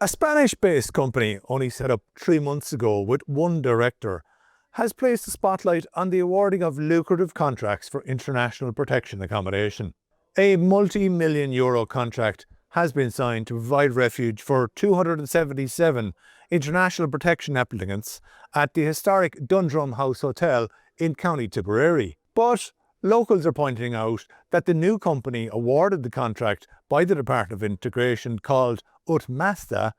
A Spanish-based company, only set up 3 months ago with one director, has placed a spotlight on the awarding of lucrative contracts for international protection accommodation. A multi-million euro contract has been signed to provide refuge for 277 international protection applicants at the historic Dundrum House Hotel in County Tipperary. But locals are pointing out that the new company awarded the contract by the Department of Integration, called Utmasta,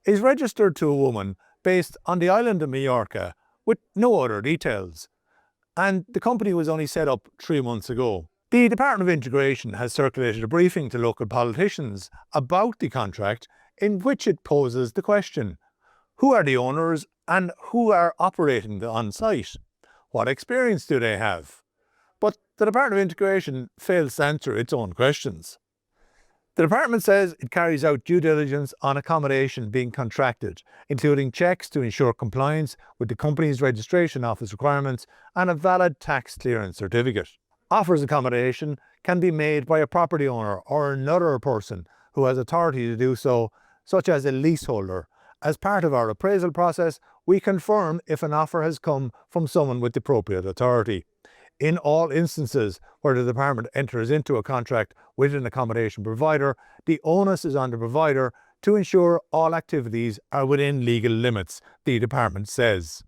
is registered to a woman based on the island of Mallorca with no other details, and the company was only set up 3 months ago. The Department of Integration has circulated a briefing to local politicians about the contract, in which it poses the question: who are the owners and who are operating the on-site? What experience do they have? But the Department of Integration fails to answer its own questions. The department says it carries out due diligence on accommodation being contracted, including checks to ensure compliance with the company's registration office requirements and a valid tax clearance certificate. Offers accommodation can be made by a property owner or another person who has authority to do so, such as a leaseholder. As part of our appraisal process, we confirm if an offer has come from someone with the appropriate authority. In all instances where the department enters into a contract with an accommodation provider, the onus is on the provider to ensure all activities are within legal limits, the department says.